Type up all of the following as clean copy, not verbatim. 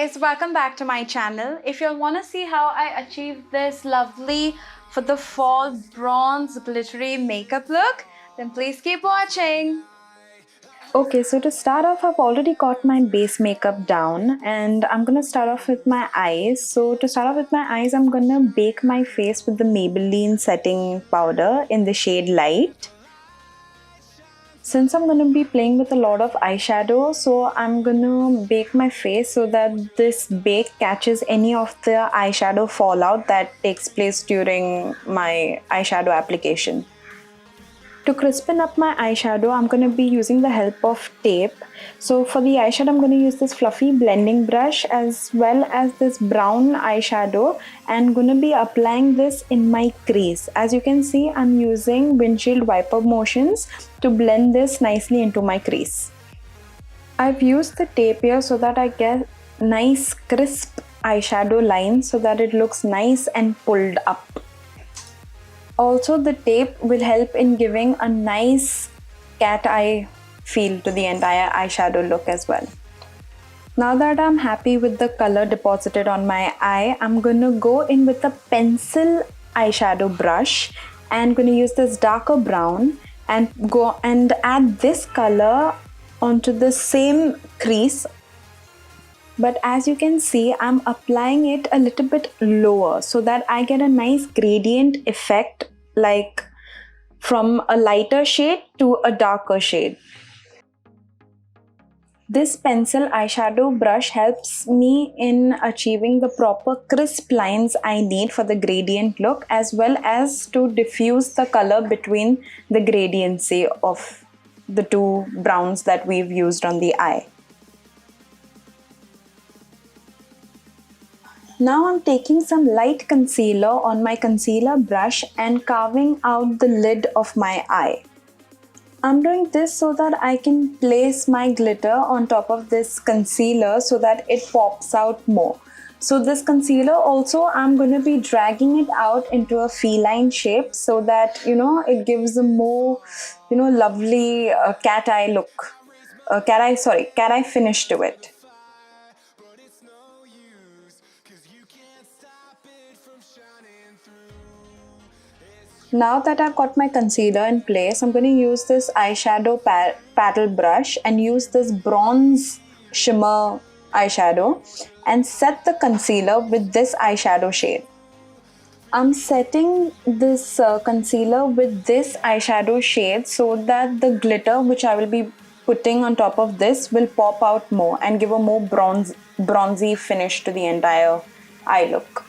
guys, welcome back to my channel. If you want to see how I achieved this lovely for the fall bronze glittery makeup look, then please keep watching. Okay, so to start off, I've already got my base makeup down and I'm gonna start off with my eyes. So to start off with my eyes, I'm gonna bake my face with the Maybelline setting powder in the shade Light. Since I'm going to be playing with a lot of eyeshadow, so I'm going to bake my face so that this bake catches any of the eyeshadow fallout that takes place during my eyeshadow application. To crispen up my eyeshadow, I'm going to be using the help of tape. So for the eyeshadow, I'm going to use this fluffy blending brush as well as this brown eyeshadow and going to be applying this in my crease. As you can see, I'm using windshield wiper motions to blend this nicely into my crease. I've used the tape here so that I get nice crisp eyeshadow lines so that it looks nice and pulled up. Also, the tape will help in giving a nice cat eye feel to the entire eyeshadow look as well. Now that I'm happy with the color deposited on my eye, I'm going to go in with a pencil eyeshadow brush and going to use this darker brown and go and add this color onto the same crease. But as you can see, I'm applying it a little bit lower so that I get a nice gradient effect, like from a lighter shade to a darker shade. This pencil eyeshadow brush helps me in achieving the proper crisp lines I need for the gradient look, as well as to diffuse the color between the gradiency of the two browns that we've used on the eye. Now I'm taking some light concealer on my concealer brush and carving out the lid of my eye. I'm doing this so that I can place my glitter on top of this concealer so that it pops out more. So this concealer also, I'm going to be dragging it out into a feline shape so that, it gives a more, lovely cat eye look. Cat eye finish to it. Now that I've got my concealer in place, I'm going to use this eyeshadow paddle brush and use this bronze shimmer eyeshadow and set the concealer with this eyeshadow shade. I'm setting this concealer with this eyeshadow shade so that the glitter which I will be putting on top of this will pop out more and give a more bronzy finish to the entire eye look.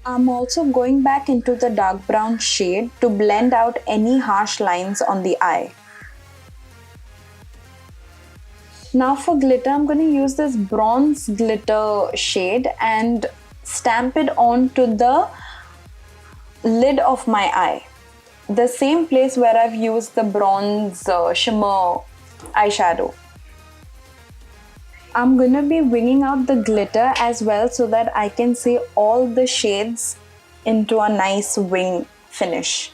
I'm also going back into the dark brown shade to blend out any harsh lines on the eye. Now for glitter, I'm going to use this bronze glitter shade and stamp it onto the lid of my eye. The same place where I've used the bronze shimmer eyeshadow. I'm going to be winging out the glitter as well so that I can see all the shades into a nice wing finish.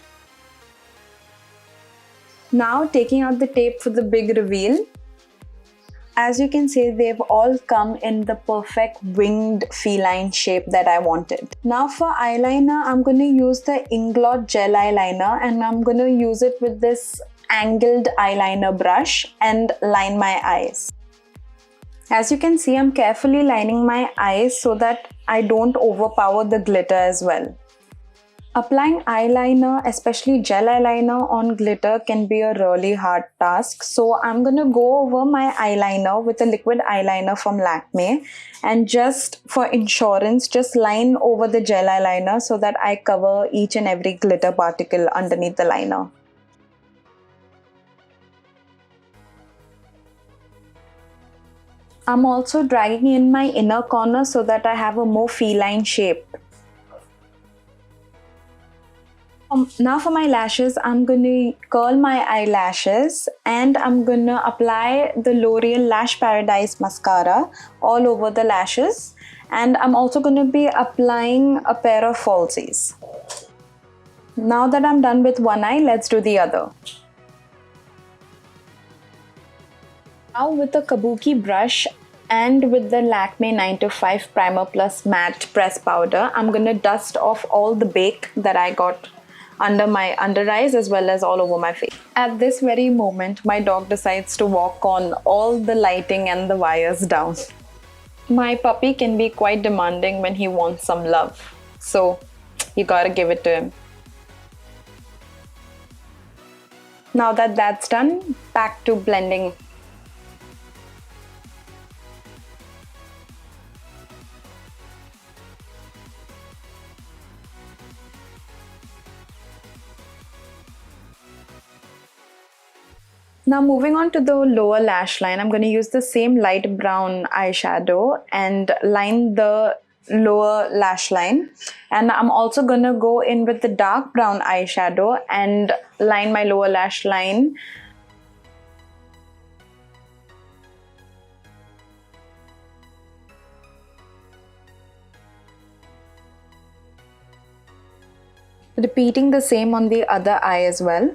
Now taking out the tape for the big reveal. As you can see, they've all come in the perfect winged feline shape that I wanted. Now for eyeliner, I'm going to use the Inglot gel eyeliner and I'm going to use it with this angled eyeliner brush and line my eyes. As you can see, I'm carefully lining my eyes so that I don't overpower the glitter as well. Applying eyeliner, especially gel eyeliner on glitter, can be a really hard task. So I'm going to go over my eyeliner with a liquid eyeliner from Lakme and just for insurance, just line over the gel eyeliner so that I cover each and every glitter particle underneath the liner. I'm also dragging in my inner corner so that I have a more feline shape. Now for my lashes, I'm going to curl my eyelashes and I'm going to apply the L'Oreal Lash Paradise mascara all over the lashes, and I'm also going to be applying a pair of falsies. Now that I'm done with one eye, let's do the other. Now with the Kabuki brush and with the Lakme 9 to 5 Primer Plus Matte Press Powder, I'm gonna dust off all the bake that I got under my under eyes as well as all over my face. At this very moment, my dog decides to walk on all the lighting and the wires down. My puppy can be quite demanding when he wants some love, so you gotta give it to him. Now that that's done, back to blending. Now moving on to the lower lash line, I'm going to use the same light brown eyeshadow and line the lower lash line. And I'm also going to go in with the dark brown eyeshadow and line my lower lash line. Repeating the same on the other eye as well.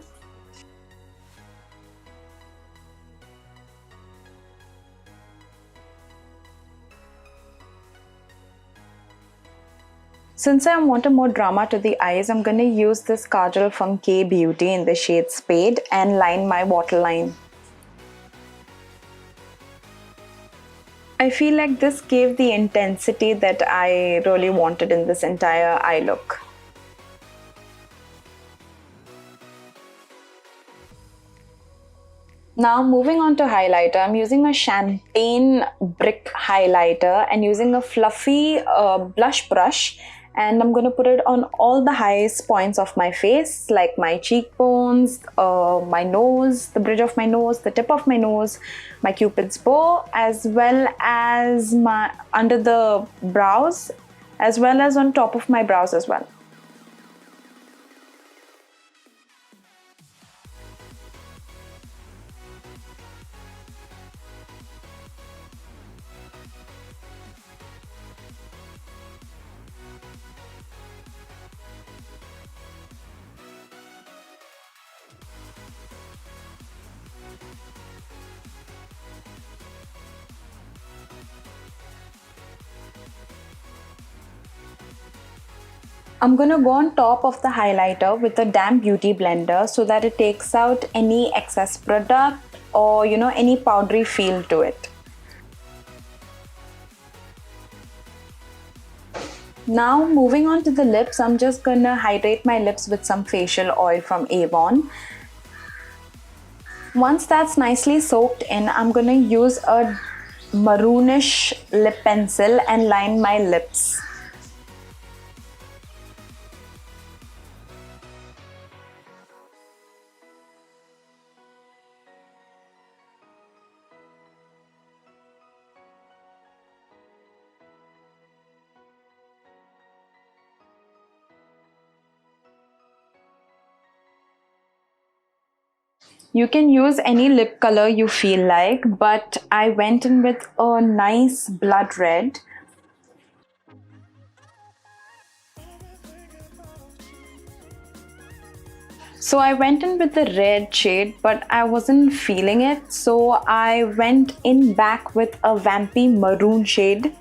Since I want more drama to the eyes, I'm going to use this kajal from K Beauty in the shade Spade and line my waterline. I feel like this gave the intensity that I really wanted in this entire eye look. Now moving on to highlighter, I'm using a champagne brick highlighter and using a fluffy blush brush, and I'm going to put it on all the highest points of my face, like my cheekbones, my nose, the bridge of my nose, the tip of my nose, my cupid's bow, as well as my under the brows, as well as on top of my brows as well. I'm going to go on top of the highlighter with a damp beauty blender so that it takes out any excess product or any powdery feel to it. Now moving on to the lips, I'm just going to hydrate my lips with some facial oil from Avon. Once that's nicely soaked in, I'm going to use a maroonish lip pencil and line my lips. You can use any lip color you feel like, but I went in with a nice blood red. So I went in with the red shade, but I wasn't feeling it. So I went in back with a vampy maroon shade,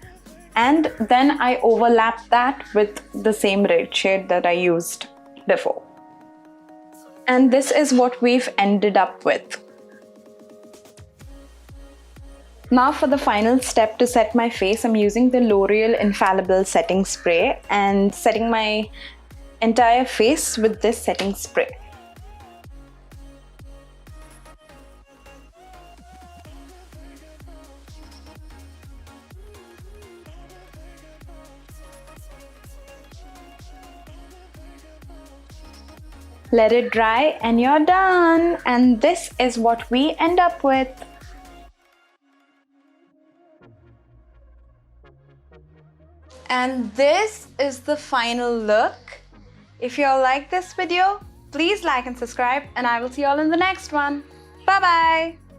and then I overlapped that with the same red shade that I used before. And this is what we've ended up with. Now for the final step to set my face, I'm using the L'Oreal Infallible Setting Spray and setting my entire face with this setting spray. Let it dry and you're done. And this is what we end up with. And this is the final look. If you all like this video, please like and subscribe, and I will see you all in the next one. Bye bye.